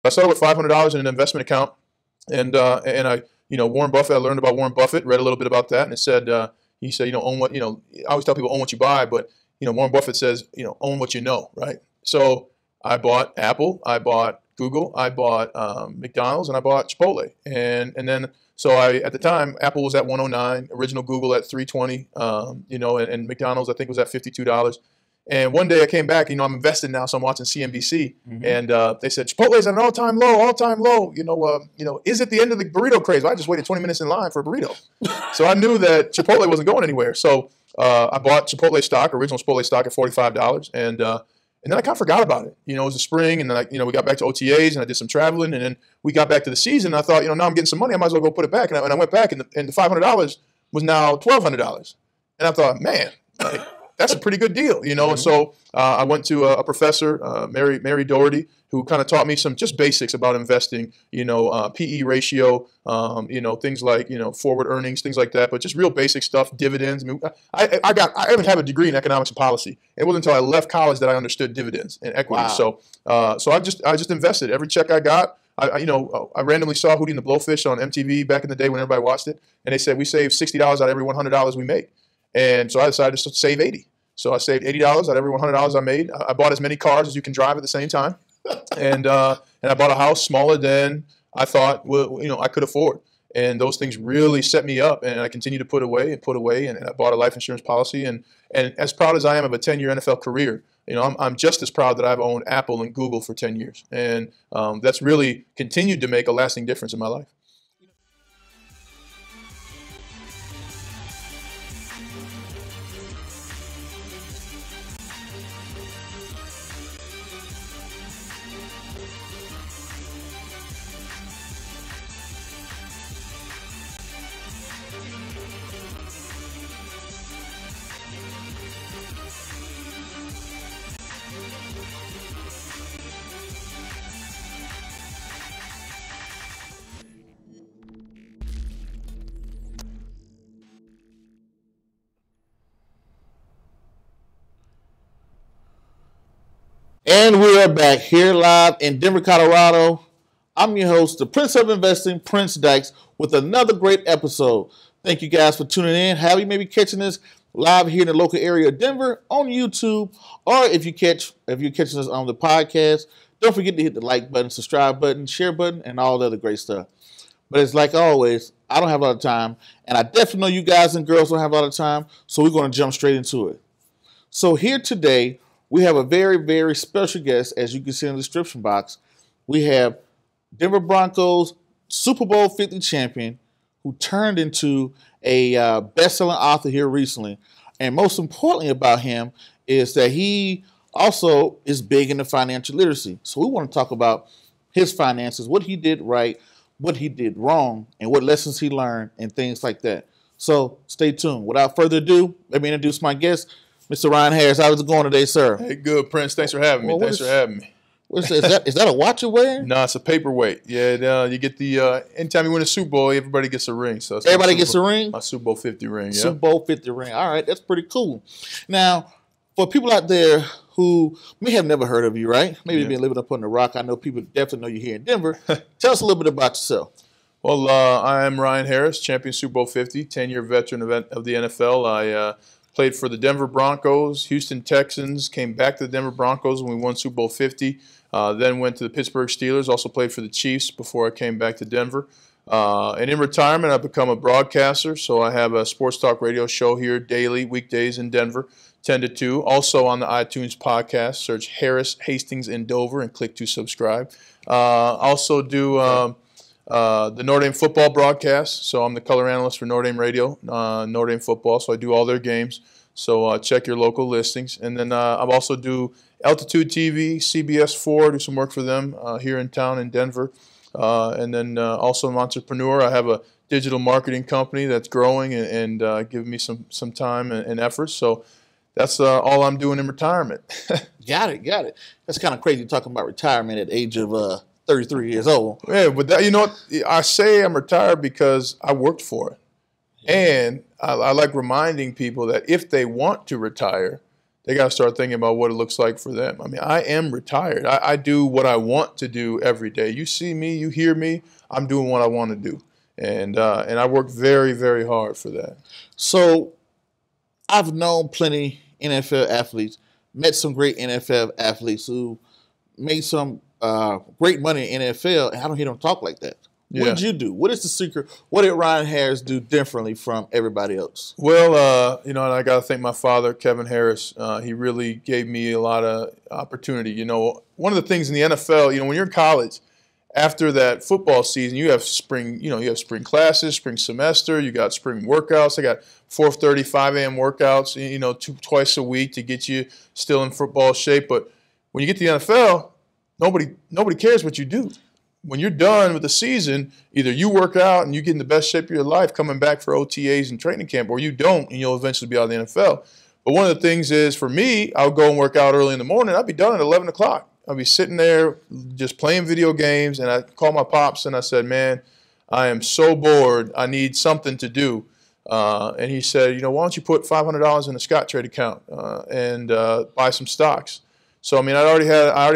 I started with $500 in an investment account, and I, Warren Buffett. I learned about Warren Buffett, read a little bit about that, and it said he said, own what I always tell people own what you buy, but Warren Buffett says own what you know, right? So I bought Apple, I bought Google, I bought McDonald's, and I bought Chipotle, and then so at the time Apple was at 109, original Google at 320, and McDonald's I think was at $52. And one day I came back, I'm invested now, so I'm watching CNBC, and they said Chipotle's at an all-time low. Is it the end of the burrito craze? Well, I just waited 20 minutes in line for a burrito, so I knew that Chipotle wasn't going anywhere. So I bought Chipotle stock, original Chipotle stock, at $45, and then I kind of forgot about it. It was the spring, and then we got back to OTAs, and I did some traveling, and then we got back to the season. And I thought, now I'm getting some money, I might as well go put it back, and I went back, and the $500 was now $1,200, and I thought, man, that's a pretty good deal, And so I went to a professor, Mary Doherty, who kind of taught me some just basics about investing, PE ratio, things like, forward earnings, things like that, but just real basic stuff, dividends. I mean, I even have a degree in economics and policy. It wasn't until I left college that I understood dividends and equity. Wow. So I just invested. Every check I got, I randomly saw Hootie and the Blowfish on MTV back in the day when everybody watched it, and they said we save $60 out of every $100 we make. And so I decided to save $80. So I saved $80 out of every $100 I made. I bought as many cars as you can drive at the same time, and I bought a house smaller than I thought I could afford. And those things really set me up. And I continued to put away, and I bought a life insurance policy. And as proud as I am of a 10-year NFL career, I'm just as proud that I've owned Apple and Google for 10 years, and that's really continued to make a lasting difference in my life. And we are back here live in Denver, Colorado. I'm your host, the Prince of Investing, Prince Dykes, with another great episode. Thank you guys for tuning in. How you may be catching this live here in the local area of Denver on YouTube, or if you're catching us on the podcast, don't forget to hit the like button, subscribe button, share button, and all the other great stuff. But it's like always, I don't have a lot of time, and I definitely know you guys and girls don't have a lot of time, so we're going to jump straight into it. So here today, we have a very, very special guest, as you can see in the description box. We have Denver Broncos Super Bowl 50 champion who turned into a best-selling author here recently. And most importantly about him is that he also is big into financial literacy. So we want to talk about his finances, what he did right, what he did wrong, and what lessons he learned, and things like that. So stay tuned. Without further ado, let me introduce my guest, Mr. Ryan Harris. How's it going today, sir? Hey, good, Prince. Thanks for having me. Is that a watch you're wearing? No, it's a paperweight. Yeah, you get the anytime you win a Super Bowl, everybody gets a ring. So everybody gets a ring? My Super Bowl 50 ring, yeah. Super Bowl 50 ring. All right, that's pretty cool. Now, for people out there who may have never heard of you, right? Maybe you've been living up on the rock. I know people definitely know you here in Denver. Tell us a little bit about yourself. Well, I am Ryan Harris, champion Super Bowl 50, 10-year veteran of the NFL. I played for the Denver Broncos, Houston Texans, came back to the Denver Broncos when we won Super Bowl 50, then went to the Pittsburgh Steelers, also played for the Chiefs before I came back to Denver. And in retirement, I've become a broadcaster, so I have a sports talk radio show here daily, weekdays in Denver, 10 to 2. Also on the iTunes podcast, search Harris, Hastings, and Dover and click to subscribe. Also do the Notre Dame football broadcast, so I'm the color analyst for Notre Dame Radio, Notre Dame football, so I do all their games. So check your local listings. And then I also do Altitude TV, CBS 4, do some work for them here in town in Denver. And then also an entrepreneur. I have a digital marketing company that's growing and giving me some time and effort. So that's all I'm doing in retirement. Got it. That's kind of crazy talking about retirement at the age of 33 years old. Yeah, but that, you know what? I say I'm retired because I worked for it. And I like reminding people that if they want to retire, they got to start thinking about what it looks like for them. I mean, I am retired. I do what I want to do every day. You see me, you hear me, I'm doing what I want to do. And I work very, very hard for that. So I've known plenty NFL athletes, met some great NFL athletes who made some great money in NFL, and I don't hear them talk like that. Yeah. What did you do? What is the secret? What did Ryan Harris do differently from everybody else? Well, and I got to thank my father, Kevin Harris. He really gave me a lot of opportunity. One of the things in the NFL, when you're in college, after that football season, you have spring, you have spring classes, spring semester, you got spring workouts. I got 4:30, 5 a.m. workouts, twice a week to get you still in football shape. But when you get to the NFL, nobody cares what you do. When you're done with the season, either you work out and you get in the best shape of your life coming back for OTAs and training camp, or you don't and you'll eventually be out of the NFL. But one of the things is, for me, I'll go and work out early in the morning. I'll be done at 11 o'clock. I'll be sitting there just playing video games, and I called my pops and I said, man, I am so bored. I need something to do. And he said, why don't you put $500 in a SuperTrade account and buy some stocks? So, I mean, I already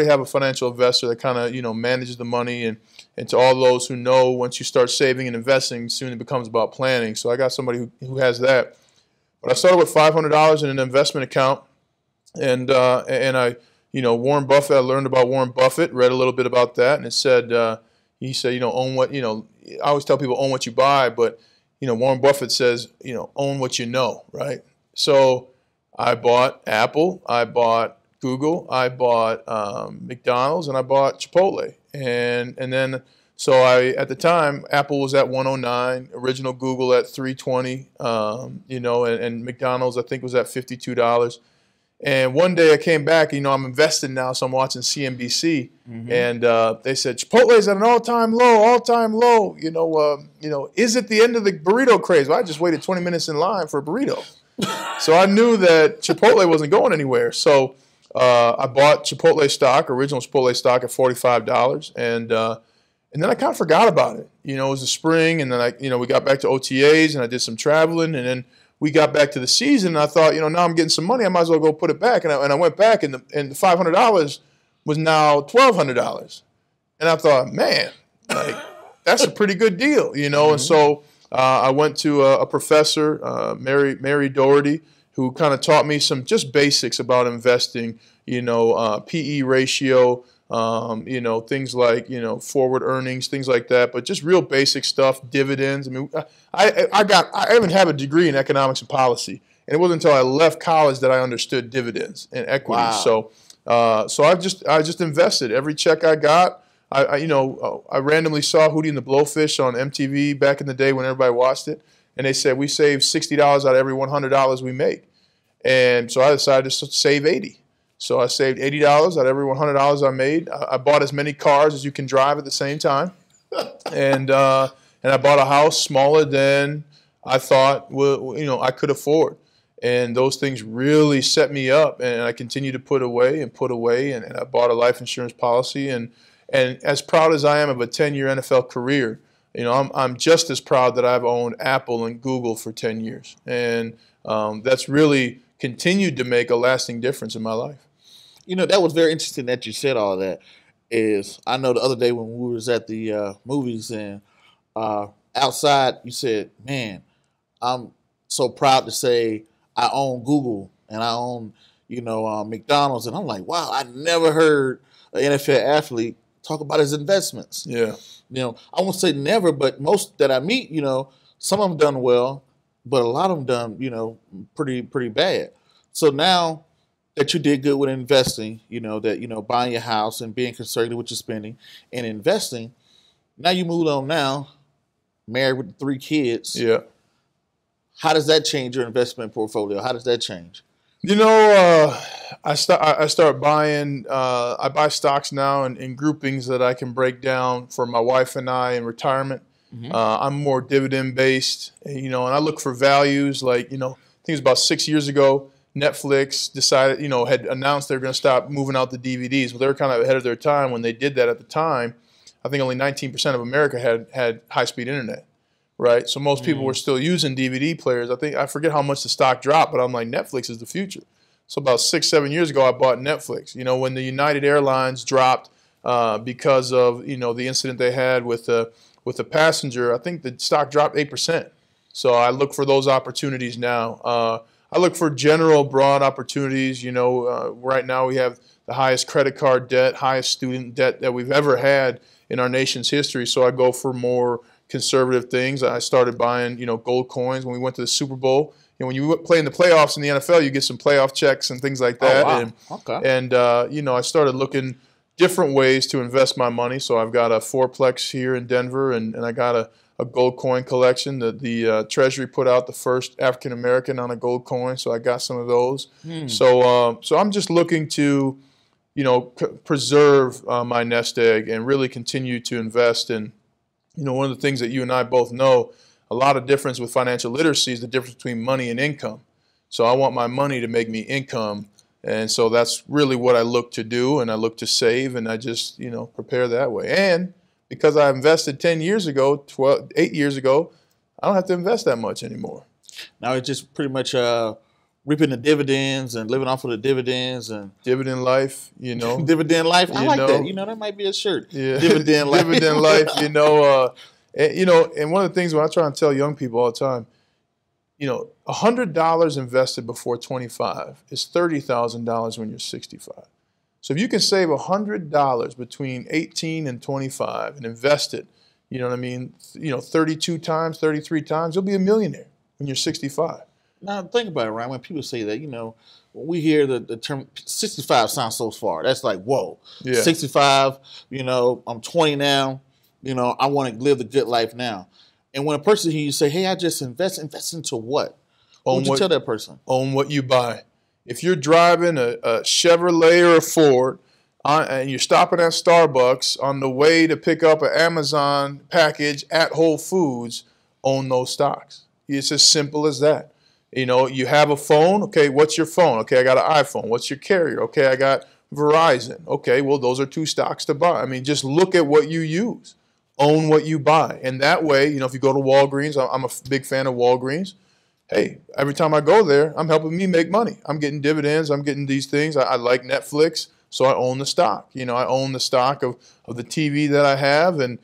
have a financial investor that kind of, manages the money. And to all those who know, once you start saving and investing, soon it becomes about planning. So I got somebody who has that. But I started with $500 in an investment account. And I, Warren Buffett, I learned about Warren Buffett, read a little bit about that. And it said, he said, own what, I always tell people own what you buy. But, Warren Buffett says, own what you know, right? So I bought Apple, I bought Google, I bought McDonald's, and I bought Chipotle. And then, so at the time, Apple was at 109, original Google at 320, and McDonald's, I think, was at $52. And one day I came back, I'm invested now, so I'm watching CNBC, and they said, Chipotle's at an all-time low, is it the end of the burrito craze? Well, I just waited 20 minutes in line for a burrito. So I knew that Chipotle wasn't going anywhere. So I bought Chipotle stock, original Chipotle stock, at $45, and then I kind of forgot about it. It was the spring, and then we got back to OTAs, and I did some traveling, and then we got back to the season, and I thought, now I'm getting some money, I might as well go put it back, and I went back, and the $500 was now $1,200, and I thought, man, that's a pretty good deal, and so I went to a professor, Mary Doherty, who kind of taught me some just basics about investing, PE ratio, things like, forward earnings, things like that, but just real basic stuff, dividends. I mean, I even have a degree in economics and policy, and it wasn't until I left college that I understood dividends and equities. Wow. So I just invested. Every check I got, I randomly saw Hootie and the Blowfish on MTV back in the day when everybody watched it. And they said we save $60 out of every $100 we make. And so I decided to save $80. So I saved $80 out of every $100 I made. I bought as many cars as you can drive at the same time. And I bought a house smaller than I thought I could afford. And those things really set me up. And I continued to put away. And I bought a life insurance policy. And as proud as I am of a 10-year NFL career, I'm just as proud that I've owned Apple and Google for 10 years. And that's really continued to make a lasting difference in my life. That was very interesting that you said all that. I know the other day when we was at the movies and outside, you said, man, I'm so proud to say I own Google and I own, McDonald's. And I'm like, wow, I never heard an NFL athlete talk about his investments. Yeah. I won't say never, but most that I meet, some of them done well, but a lot of them done, pretty bad. So now that you did good with investing, that, buying your house and being conservative with your spending and investing, now you move on now, married with 3 kids. Yeah. How does that change your investment portfolio? How does that change? I start buying. I buy stocks now in groupings that I can break down for my wife and I in retirement. Mm-hmm. I'm more dividend based, and I look for values. Like, I think it was about 6 years ago, Netflix decided, had announced they were going to stop moving out the DVDs. Well, they were kind of ahead of their time when they did that at the time. I think only 19% of America had high-speed internet, right? So most people were still using DVD players. I forget how much the stock dropped, but I'm like, Netflix is the future. So about 6, 7 years ago, I bought Netflix. You know, when the United Airlines dropped because of, you know, the incident they had with the passenger, I think the stock dropped 8%. So I look for those opportunities now. I look for general, broad opportunities. You know, right now we have the highest credit card debt, highest student debt that we've ever had in our nation's history. So I go for more conservative things. I started buying, you know, gold coins when we went to the Super Bowl. You know, when you play in the playoffs in the NFL, you get some playoff checks and things like that. Oh, wow. And you know, I started looking different ways to invest my money. So I've got a fourplex here in Denver, and I got a gold coin collection. The Treasury put out the first African American on a gold coin, so I got some of those. So I'm just looking to, you know, preserve my nest egg and really continue to invest in. You know, one of the things that you and I both know, a lot of difference with financial literacy is the difference between money and income. So I want my money to make me income. And so that's really what I look to do, and I look to save, and I just, you know, prepare that way. And because I invested 10 years ago, 8 years ago, I don't have to invest that much anymore. Now it's just pretty much reaping the dividends and living off of the dividends and dividend life, you know. Dividend life. I like that. You know, that might be a shirt. Yeah. Dividend life. Dividend life. You know, and one of the things when I try and tell young people all the time, you know, $100 invested before 25 is $30,000 when you're 65. So if you can save $100 between 18 and 25 and invest it, you know what I mean, you know, 32 times, 33 times, you'll be a millionaire when you're 65. Now, think about it, Ryan. When people say that, you know, when we hear the term 65 sounds so far. That's like, whoa, yeah. 65, you know, I'm 20 now, you know, I want to live the good life now. And when a person hears you say, hey, I just invest into what? What would you tell that person? Own what you buy. If you're driving a Chevrolet or a Ford and you're stopping at Starbucks on the way to pick up an Amazon package at Whole Foods, own those stocks. It's as simple as that. You know, you have a phone. Okay, what's your phone? Okay, I got an iPhone. What's your carrier? Okay, I got Verizon. Okay, well, those are 2 stocks to buy. I mean, just look at what you use. Own what you buy. And that way, you know, if you go to Walgreens, I'm a big fan of Walgreens. Hey, every time I go there, I'm helping me make money. I'm getting dividends. I'm getting these things. I like Netflix, so I own the stock. You know, I own the stock of the TV that I have, and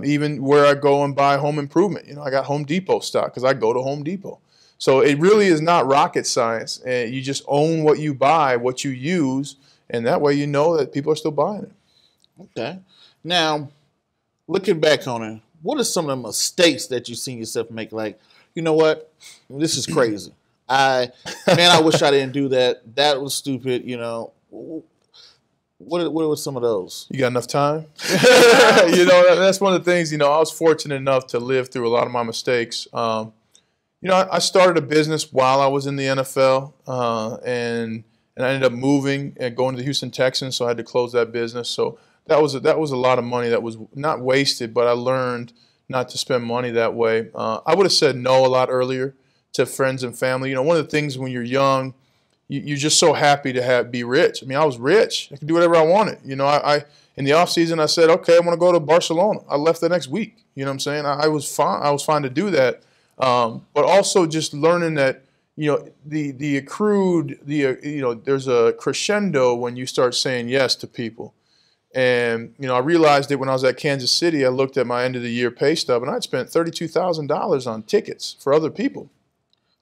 even where I go and buy home improvement. You know, I got Home Depot stock because I go to Home Depot. So it really is not rocket science. You just own what you buy, what you use, and that way you know that people are still buying it. Okay. Now, looking back on it, what are some of the mistakes that you've seen yourself make? Like, you know what? This is crazy. I wish I didn't do that. That was stupid. You know, what were some of those? You got enough time? You know, that's one of the things. You know, I was fortunate enough to live through a lot of my mistakes. You know, I started a business while I was in the NFL, and I ended up moving and going to the Houston Texans, so I had to close that business. So that was a lot of money that was not wasted, but I learned not to spend money that way. I would have said no a lot earlier to friends and family. You know, one of the things when you're young, you're just so happy to be rich. I mean, I was rich. I could do whatever I wanted. You know, I in the off season, I said, okay, I want to go to Barcelona. I left the next week. You know what I'm saying? I was fine. I was fine to do that. But also just learning that, you know, the accrued, you know, there's a crescendo when you start saying yes to people. And, you know, I realized that when I was at Kansas City, I looked at my end of the year pay stub, and I'd spent $32,000 on tickets for other people.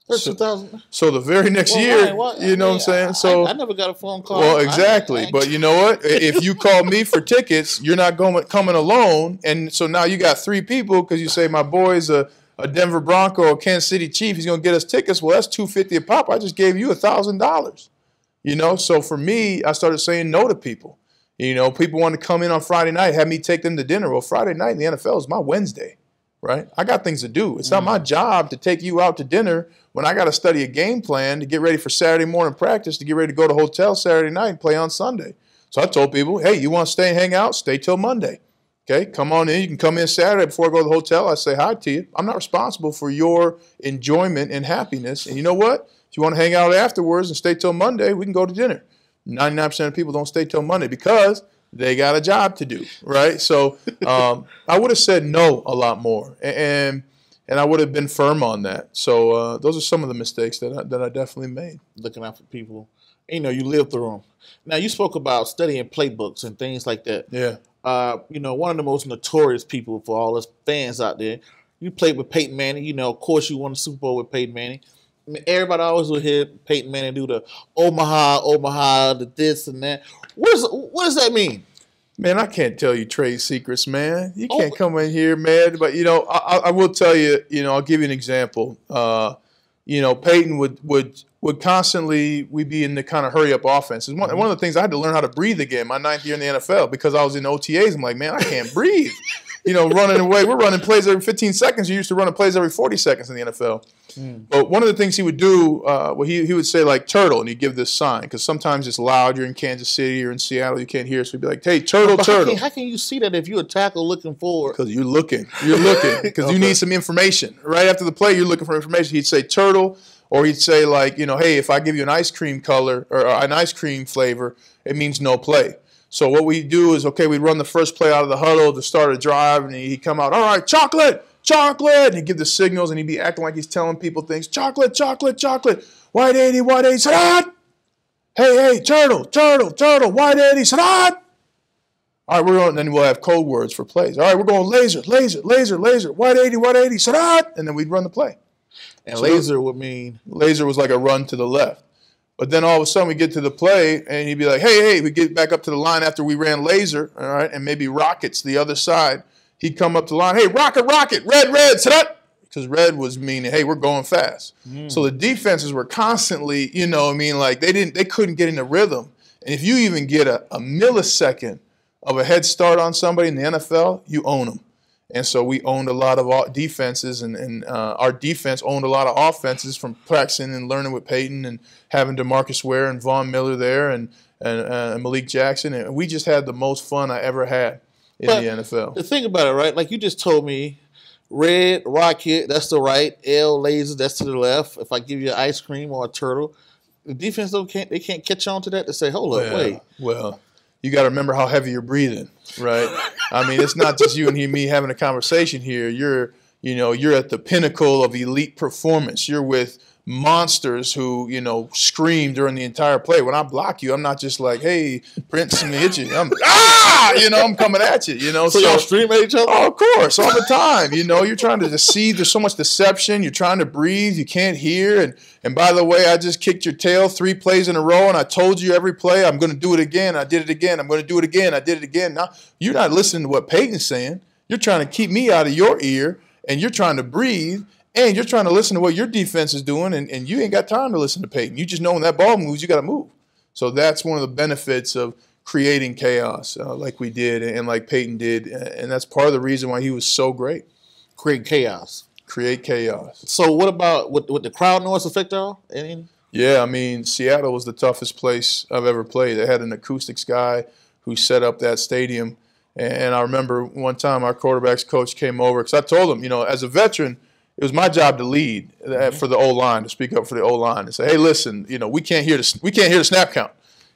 $32,000. So the very next year, you know what I'm saying? So I never got a phone call. Well, exactly. But you know what? If you call me for tickets, you're not coming alone. And so now you got 3 people because you say my boy's a Denver Bronco or Kansas City Chief. He's going to get us tickets. Well, that's $250 a pop. I just gave you $1,000. You know, so for me, I started saying no to people. You know, people want to come in on Friday night, have me take them to dinner. Well, Friday night in the NFL is my Wednesday, right? I got things to do. It's not my job to take you out to dinner when I got to study a game plan to get ready for Saturday morning practice, to get ready to go to hotel Saturday night and play on Sunday. So I told people, hey, you want to stay and hang out? Stay till Monday. Okay, come on in. You can come in Saturday before I go to the hotel. I say hi to you. I'm not responsible for your enjoyment and happiness. And you know what? If you want to hang out afterwards and stay till Monday, we can go to dinner. 99% of people don't stay till Monday because they got a job to do, right? So I would have said no a lot more. And and I would have been firm on that. So those are some of the mistakes that I definitely made. Looking out for people. You know, you live through them. Now, you spoke about studying playbooks and things like that. Yeah. You know, one of the most notorious people for all us fans out there, you played with Peyton Manning. You know, of course, you won the Super Bowl with Peyton Manning. I mean, everybody always would hear Peyton Manning do the Omaha, the this and that. What does that mean? Man, I can't tell you trade secrets, man. You can't come in here, man. But, you know, I will tell you, you know, I'll give you an example. You know, Peyton would constantly, we'd be in the kind of hurry-up offense. One of the things I had to learn how to breathe again my 9th year in the NFL because I was in OTAs. I'm like, man, I can't breathe. You know, running away. We're running plays every 15 seconds. You used to run plays every 40 seconds in the NFL. But one of the things he would do, he would say, like, turtle, and he'd give this sign because sometimes it's loud. You're in Kansas City or in Seattle. You can't hear. So he'd be like, hey, turtle, turtle. How can you see that if you're a tackle looking forward? Because you're looking. Because you need some information. Right after the play, you're looking for information. He'd say turtle. Or he'd say, like, you know, hey, if I give you an ice cream color or an ice cream flavor, it means no play. So what we do is, okay, we'd run the first play out of the huddle to start a drive, and he'd come out, all right, chocolate, chocolate, and he'd give the signals, and he'd be acting like he's telling people things, chocolate, chocolate, chocolate, white 80, Sadat. Hey, turtle, turtle, turtle, white 80, Sadat. All right, and then we'll have code words for plays. All right, we're going laser, laser, laser, laser, white 80, Sadat, and then we'd run the play. And so laser would mean? Laser was like a run to the left. But then all of a sudden we get to the play, and he'd be like, hey, we get back up to the line after we ran laser, all right, and maybe rockets the other side. He'd come up to the line, hey, rocket, rocket, red, set. Because red was meaning, hey, we're going fast. So the defenses were constantly, you know, I mean, like they couldn't get in the rhythm. And if you even get a millisecond of a head start on somebody in the NFL, you own them. And so we owned a lot of defenses, and our defense owned a lot of offenses from practicing and learning with Peyton and having DeMarcus Ware and Von Miller there and Malik Jackson. And we just had the most fun I ever had in the NFL. The thing about it, right, like you just told me, red, rocket, that's the right, L, laser, that's to the left. If I give you ice cream or a turtle, the defense can't catch on to that to say, hold up, wait. Well, you got to remember how heavy you're breathing, right? I mean, it's not just you and me having a conversation here. You're at the pinnacle of elite performance. You're with monsters who, you know, scream during the entire play. When I block you, I'm not just like, hey, Prince, let me hit you. I'm I'm coming at you, you know. So y'all stream at each other? Oh, of course, all the time. You know, you're trying to deceive. There's so much deception. You're trying to breathe. You can't hear. And by the way, I just kicked your tail 3 plays in a row, and I told you every play I'm going to do it again. I did it again. I'm going to do it again. I did it again. Now, you're not listening to what Peyton's saying. You're trying to keep me out of your ear, and you're trying to breathe. And you're trying to listen to what your defense is doing, and you ain't got time to listen to Peyton. You just know when that ball moves, you got to move. So that's one of the benefits of creating chaos like we did and like Peyton did. And that's part of the reason why he was so great. Create chaos. Create chaos. So what about with the crowd noise affect y'all? Yeah, I mean, Seattle was the toughest place I've ever played. They had an acoustics guy who set up that stadium. And I remember one time our quarterback's coach came over because I told him, you know, as a veteran, it was my job to lead for the O-line, to speak up for the O-line and say, hey, listen, you know, we can't hear the snap count.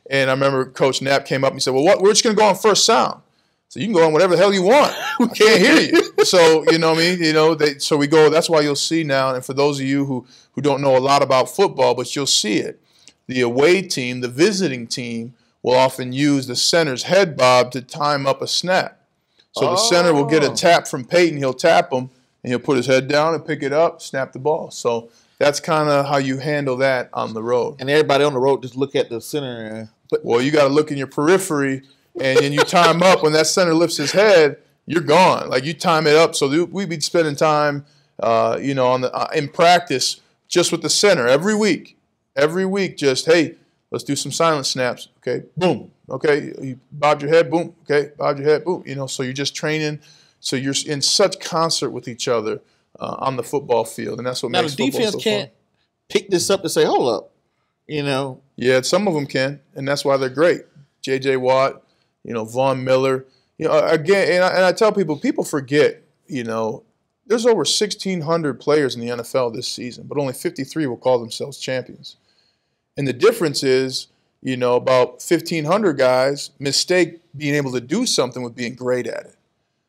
And I remember Coach Knapp came up and said, well, we're just going to go on first sound. So you can go on whatever the hell you want. We can't hear you. So, you know what I mean? You know, so we go, that's why you'll see now, and for those of you who don't know a lot about football, but you'll see it, the away team, the visiting team, will often use the center's head bob to time up a snap. So the center will get a tap from Peyton. He'll tap him, and he'll put his head down and pick it up, snap the ball. So that's kind of how you handle that on the road. And everybody on the road just look at the center. Well, you got to look in your periphery, and then you time up. When that center lifts his head, you're gone. Like, you time it up. So we'd be spending time, in practice just with the center every week. Every week, just, hey, let's do some silent snaps. Okay, boom. Okay, you bob your head, boom. Okay, bob your head, boom. You know, so you're just training. So you're in such concert with each other on the football field, and that's what makes football so fun. Now, the defense can't pick this up and say, hold up, you know. Yeah, some of them can, and that's why they're great. J.J. Watt, you know, Von Miller. You know, again, and I tell people forget, you know, there's over 1,600 players in the NFL this season, but only 53 will call themselves champions. And the difference is, you know, about 1,500 guys mistake being able to do something with being great at it.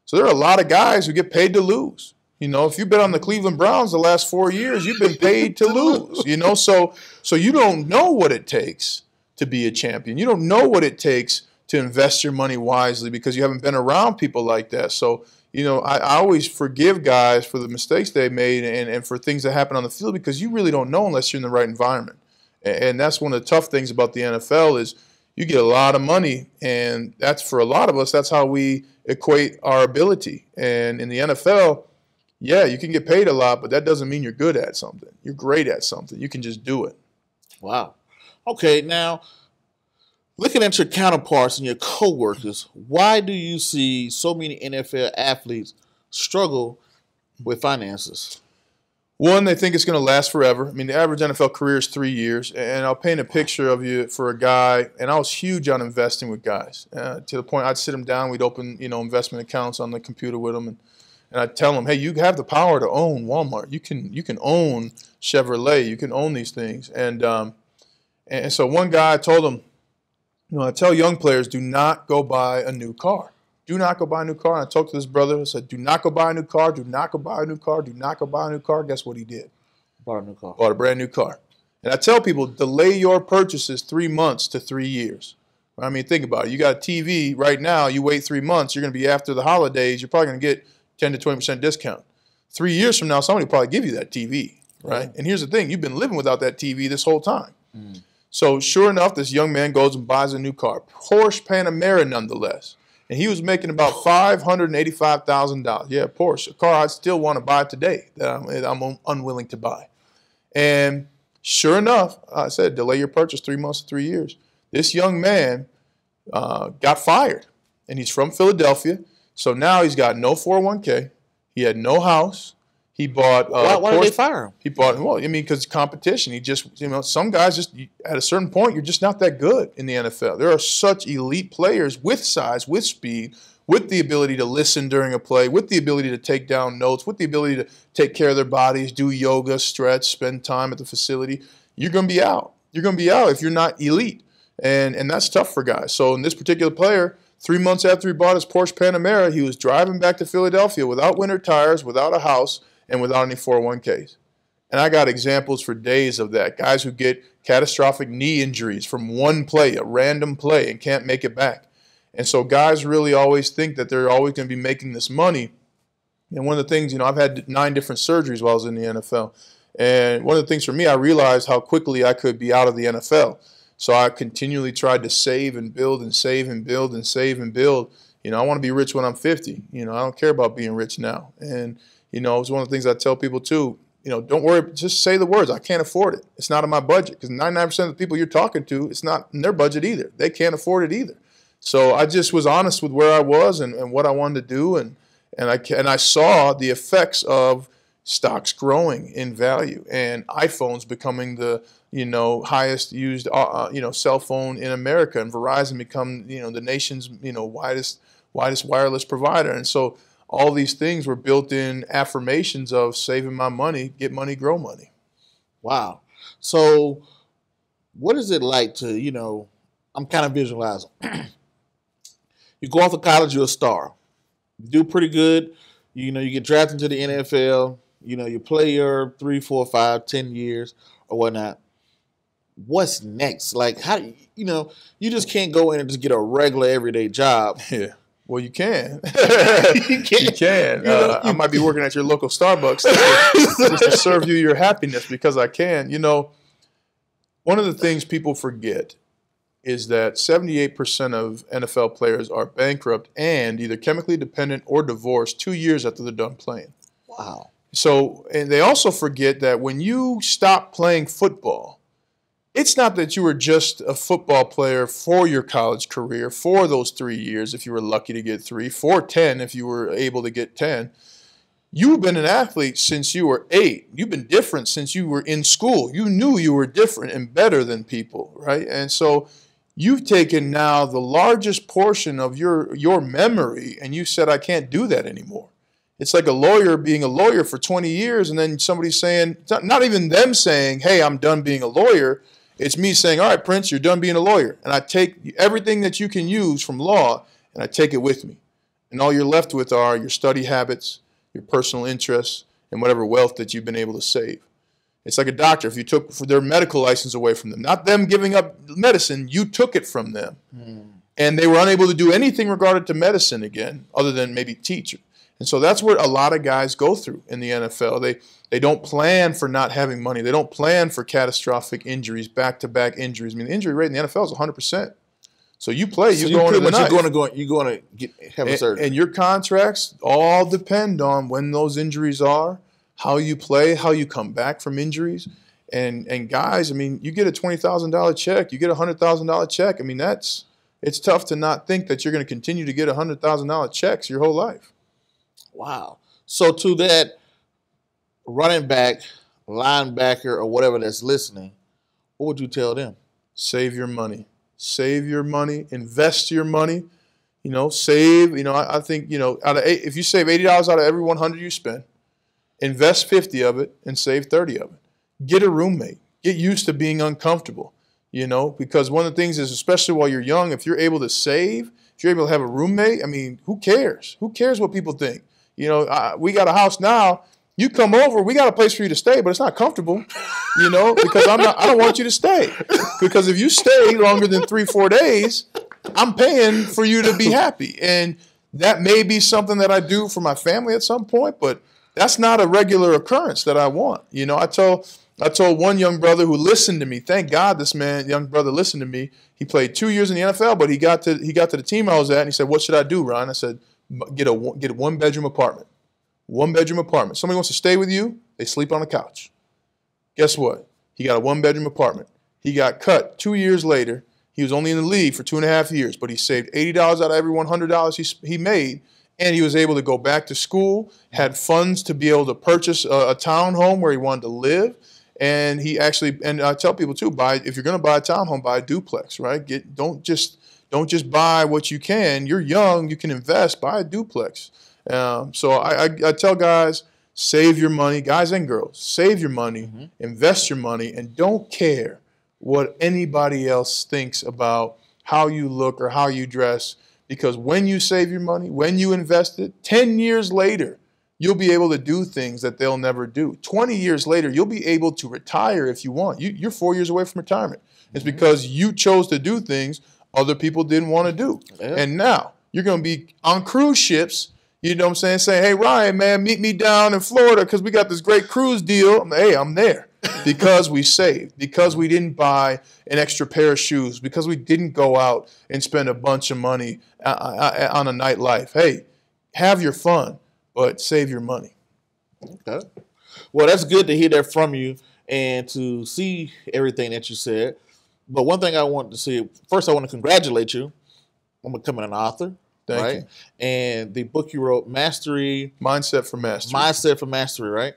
So there are a lot of guys who get paid to lose. You know, if you've been on the Cleveland Browns the last 4 years, you've been paid to lose. You know, so you don't know what it takes to be a champion. You don't know what it takes to invest your money wisely because you haven't been around people like that. So, you know, I always forgive guys for the mistakes they made and for things that happen on the field because you really don't know unless you're in the right environment. And that's one of the tough things about the NFL is you get a lot of money, and that's for a lot of us, that's how we equate our ability. And in the NFL, yeah, you can get paid a lot, but that doesn't mean you're good at something. You're great at something. You can just do it. Wow. Okay, now, looking at your counterparts and your coworkers, why do you see so many NFL athletes struggle with finances? One, they think it's going to last forever. I mean, the average NFL career is 3 years, and I'll paint a picture of you for a guy, and I was huge on investing with guys to the point I'd sit them down, we'd open, you know, investment accounts on the computer with them, and I'd tell them, hey, you have the power to own Walmart. You can own Chevrolet. You can own these things. And so one guy, I told him, you know, I tell young players, do not go buy a new car. Do not go buy a new car. And I talked to this brother. I said, do not go buy a new car. Do not go buy a new car. Do not go buy a new car. Guess what he did? Bought a new car. Bought a brand new car. And I tell people, delay your purchases 3 months to 3 years. I mean, think about it. You got a TV right now. You wait 3 months. You're going to be after the holidays. You're probably going to get 10 to 20% discount. 3 years from now, somebody will probably give you that TV, right? And here's the thing. You've been living without that TV this whole time. So sure enough, this young man goes and buys a new car. Porsche Panamera nonetheless. And he was making about $585,000. Yeah, Porsche, a car I still want to buy today that I'm unwilling to buy. And sure enough, I said, delay your purchase 3 months to 3 years. This young man got fired, and he's from Philadelphia. So now he's got no 401k. He had no house. He bought. Why did they fire him? He bought. Well, I mean, because competition. He just, you know, some guys just at a certain point, you're just not that good in the NFL. There are such elite players with size, with speed, with the ability to listen during a play, with the ability to take down notes, with the ability to take care of their bodies, do yoga, stretch, spend time at the facility. You're going to be out. You're going to be out if you're not elite, and that's tough for guys. So in this particular player, 3 months after he bought his Porsche Panamera, he was driving back to Philadelphia without winter tires, without a house, and without any 401ks. And I got examples for days of that. Guys who get catastrophic knee injuries from one play, a random play, and can't make it back. And so guys really always think that they're always going to be making this money. And one of the things, you know, I've had 9 different surgeries while I was in the NFL. And one of the things for me, I realized how quickly I could be out of the NFL. So I continually tried to save and build and save and build and save and build. You know, I want to be rich when I'm 50. You know, I don't care about being rich now. And you know, it's one of the things I tell people too, you know, don't worry, just say the words. I can't afford it. It's not in my budget because 99% of the people you're talking to, it's not in their budget either. They can't afford it either. So I just was honest with where I was and what I wanted to do. And I saw the effects of stocks growing in value and iPhones becoming the, you know, highest used, you know, cell phone in America, and Verizon become, you know, the nation's, you know, widest wireless provider. And so all these things were built-in affirmations of saving my money, get money, grow money. Wow. So what is it like to, you know, I'm kind of visualizing. You go off to college, you're a star. You do pretty good. You know, you get drafted into the NFL. You know, you play your 3, 4, 5, 10 years or whatnot. What's next? Like, how, you know, you just can't go in and just get a regular everyday job. Yeah. Well, you can. You can. I might be working at your local Starbucks just to serve you your happiness because I can. You know, one of the things people forget is that 78% of NFL players are bankrupt and either chemically dependent or divorced 2 years after they're done playing. Wow. So, and they also forget that when you stop playing football, it's not that you were just a football player for your college career for those 3 years, if you were lucky to get 3, for 10, if you were able to get 10. You've been an athlete since you were 8. You've been different since you were in school. You knew you were different and better than people, right? And so you've taken now the largest portion of your memory, and you said, I can't do that anymore. It's like a lawyer being a lawyer for 20 years, and then somebody saying, not even them saying, hey, I'm done being a lawyer. It's me saying, all right, Prince, you're done being a lawyer. And I take everything that you can use from law, and I take it with me. And all you're left with are your study habits, your personal interests, and whatever wealth that you've been able to save. It's like a doctor. If you took their medical license away from them, not them giving up medicine, you took it from them. And they were unable to do anything regarded to medicine again, other than maybe teach. And so that's what a lot of guys go through in the NFL. They don't plan for not having money. They don't plan for catastrophic injuries, back-to-back injuries. I mean, the injury rate in the NFL is 100%. So you play, you're going to the knife. You're going to have a surgery. And your contracts all depend on when those injuries are, how you play, how you come back from injuries. And guys, I mean, you get a $20,000 check, you get a $100,000 check. I mean, it's tough to not think that you're going to continue to get $100,000 checks your whole life. Wow. So to that running back, linebacker, or whatever that's listening, what would you tell them? Save your money. Save your money. Invest your money. Save. I think, if you save $80 out of every 100 you spend, invest 50 of it and save 30 of it. Get a roommate. Get used to being uncomfortable, because one of the things is, especially while you're young, if you're able to save, if you're able to have a roommate, I mean, who cares? Who cares what people think? We got a house now. You come over, we got a place for you to stay, but it's not comfortable, because I don't want you to stay. Because if you stay longer than 3-4 days, I'm paying for you to be happy. And that may be something that I do for my family at some point, but that's not a regular occurrence that I want. I told one young brother who listened to me. Thank God this young brother listened to me. He played 2 years in the NFL, but he got to the team I was at, and he said, "What should I do, Ron?" I said, "Get a one-bedroom apartment. One-bedroom apartment. Somebody wants to stay with you, they sleep on the couch." Guess what? He got a one-bedroom apartment. He got cut 2 years later. He was only in the league for 2.5 years, but he saved $80 out of every $100 he made, and he was able to go back to school, had funds to be able to purchase a townhome where he wanted to live. And he actually, and I tell people too, if you're going to buy a townhome, buy a duplex, right? Don't just buy what you can. You're young, you can invest, buy a duplex. So I tell guys, save your money, guys and girls, save your money, invest your money, and don't care what anybody else thinks about how you look or how you dress, because when you save your money, when you invest it, 10 years later, you'll be able to do things that they'll never do. 20 years later, you'll be able to retire if you want. You're 4 years away from retirement. It's because you chose to do things other people didn't want to do. Yeah. And now you're going to be on cruise ships, saying, "Hey, Ryan, man, meet me down in Florida because we got this great cruise deal." Hey, I'm there because we saved, because we didn't buy an extra pair of shoes, because we didn't go out and spend a bunch of money on a nightlife. Hey, have your fun, but save your money. Okay. Well, that's good to hear that from you and to see everything that you said. But one thing I want to see, first I want to congratulate you on becoming an author. Thank you. And the book you wrote, Mindset for Mastery. Mindset for Mastery, right?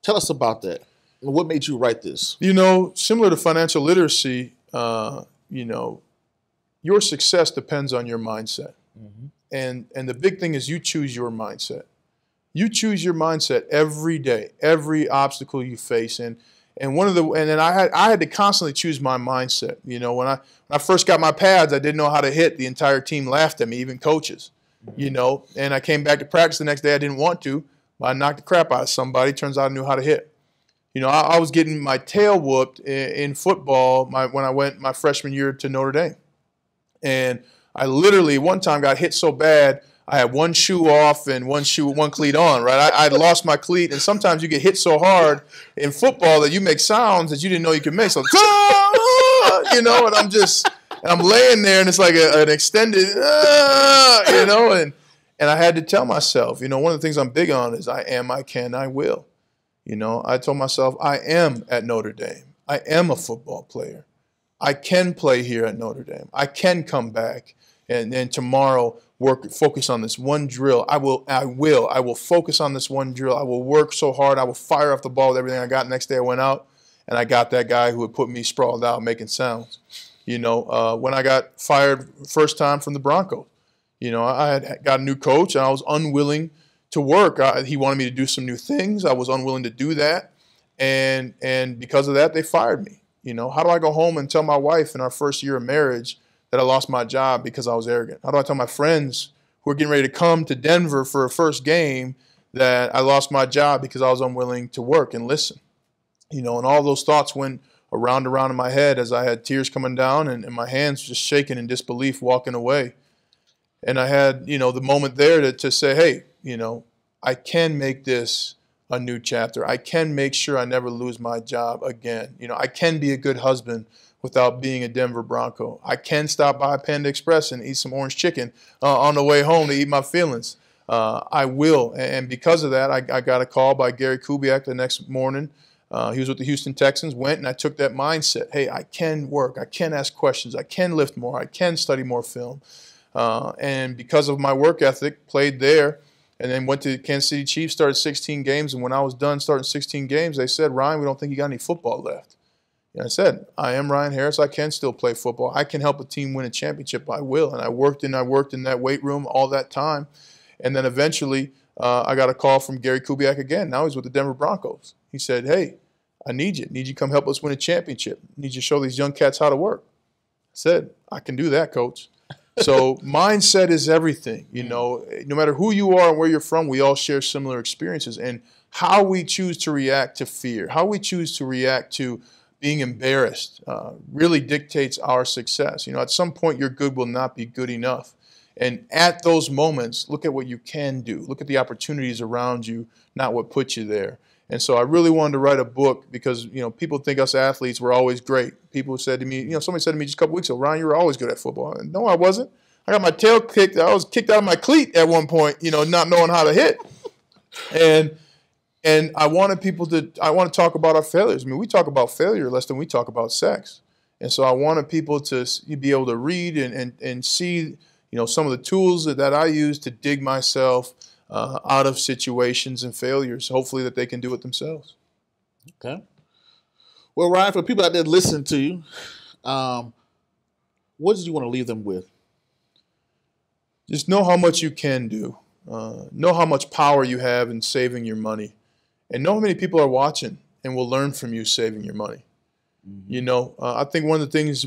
Tell us about that. What made you write this? Similar to financial literacy, your success depends on your mindset. And the big thing is you choose your mindset. You choose your mindset every day, every obstacle you face. And then I had to constantly choose my mindset. When I first got my pads, I didn't know how to hit. The entire team laughed at me, even coaches. And I came back to practice the next day. I didn't want to, but I knocked the crap out of somebody. Turns out I knew how to hit. I was getting my tail whooped in football when I went my freshman year to Notre Dame. And I literally one time got hit so bad, I had one shoe off and one cleat on, right? I'd lost my cleat, and sometimes you get hit so hard in football that you make sounds that you didn't know you could make. So, and I'm laying there, and it's like an extended, and I had to tell myself, one of the things I'm big on is I am, I can, I will. I told myself I am at Notre Dame. I am a football player. I can play here at Notre Dame. I can come back and tomorrow focus on this one drill. I will focus on this one drill. I will work so hard. I will fire off the ball with everything I got. Next day I went out and I got that guy who had put me sprawled out making sounds. When I got fired first time from the Broncos, I had got a new coach and I was unwilling to work. He wanted me to do some new things. I was unwilling to do that. And because of that, they fired me. How do I go home and tell my wife in our first year of marriage that I lost my job because I was arrogant? How do I tell my friends who are getting ready to come to Denver for a first game that I lost my job because I was unwilling to work and listen. And all those thoughts went around and around in my head as I had tears coming down and my hands just shaking in disbelief, walking away. And I had, the moment there to say, hey, I can make this a new chapter. I can make sure I never lose my job again. I can be a good husband without being a Denver Bronco. I can stop by Panda Express and eat some orange chicken on the way home to eat my feelings. I will. And because of that, I got a call by Gary Kubiak the next morning. He was with the Houston Texans, went, and I took that mindset. Hey, I can work. I can ask questions. I can lift more. I can study more film. And because of my work ethic, played there, and then went to Kansas City Chiefs, started 16 games. And when I was done starting 16 games, they said, Ryan, we don't think you got any football left. And I said, I am Ryan Harris. I can still play football. I can help a team win a championship. I will. And I worked in that weight room all that time. And then eventually I got a call from Gary Kubiak again. Now he's with the Denver Broncos. He said, hey, I need you. I need you to come help us win a championship. I need you to show these young cats how to work. I said, I can do that, coach. So mindset is everything. No matter who you are and where you're from, we all share similar experiences. And how we choose to react to fear, how we choose to react to being embarrassed really dictates our success. At some point, your good will not be good enough. And at those moments, look at what you can do. Look at the opportunities around you, not what put you there. And so I really wanted to write a book because, people think us athletes were always great. People said to me, somebody said to me just a couple weeks ago, Ryan, you were always good at football. And no, I wasn't. I got my tail kicked. I was kicked out of my cleat at one point, not knowing how to hit. And I want to talk about our failures. I mean, we talk about failure less than we talk about sex. And so I wanted people to be able to read and see, some of the tools that I use to dig myself out of situations and failures, hopefully that they can do it themselves. Okay. Well, Ryan, for people out there listening to you, what did you want to leave them with? Just know how much you can do. Know how much power you have in saving your money. And know how many people are watching and will learn from you saving your money. Mm-hmm. I think one of the things,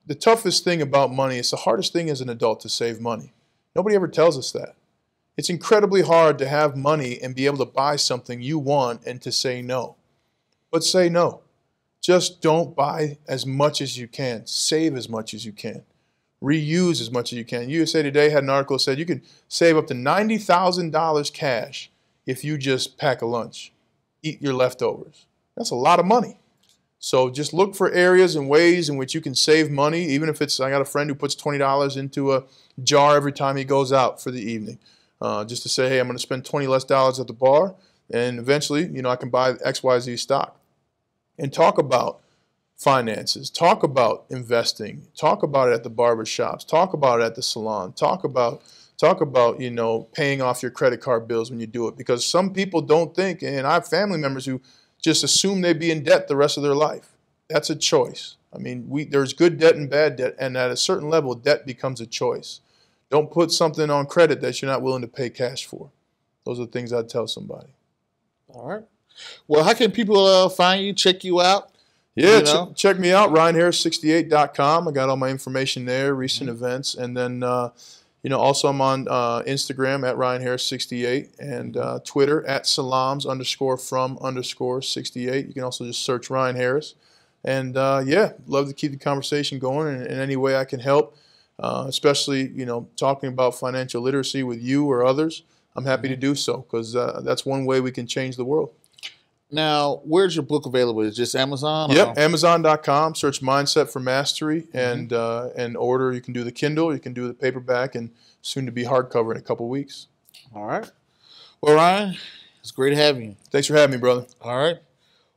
the toughest thing about money, it's the hardest thing as an adult to save money. Nobody ever tells us that. It's incredibly hard to have money and be able to buy something you want and to say no. But say no. Just don't buy as much as you can. Save as much as you can. Reuse as much as you can. USA Today had an article that said you could save up to $90,000 cash if you just pack a lunch. Eat your leftovers. That's a lot of money. So just look for areas and ways in which you can save money, even if it's, I got a friend who puts $20 into a jar every time he goes out for the evening. Just to say, hey, I'm going to spend $20 less at the bar, and eventually, I can buy XYZ stock. And talk about finances. Talk about investing. Talk about it at the barber shops. Talk about it at the salon. Talk about paying off your credit card bills when you do it. Because some people don't think, and I have family members who just assume they'd be in debt the rest of their life. That's a choice. I mean, there's good debt and bad debt, and at a certain level, debt becomes a choice. Don't put something on credit that you're not willing to pay cash for. Those are the things I'd tell somebody. All right. Well, how can people find you, check you out? Yeah, check me out, RyanHarris68.com. I got all my information there, recent events. And then, also I'm on Instagram at RyanHarris68 and Twitter at Salams_from_68. You can also just search Ryan Harris. And, love to keep the conversation going in any way I can help. Especially, talking about financial literacy with you or others, I'm happy to do so because that's one way we can change the world. Now, where's your book available? Is it just Amazon? Yep, Amazon.com. Search Mindset for Mastery and order. You can do the Kindle, you can do the paperback, and soon to be hardcover in a couple weeks. All right. Well, Ryan, it's great having you. Thanks for having me, brother. All right.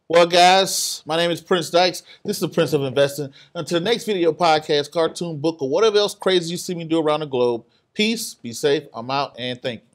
Well, guys, my name is Prince Dykes. This is the Prince of Investing. Until the next video, podcast, cartoon, book, or whatever else crazy you see me do around the globe, peace, be safe, I'm out, and thank you.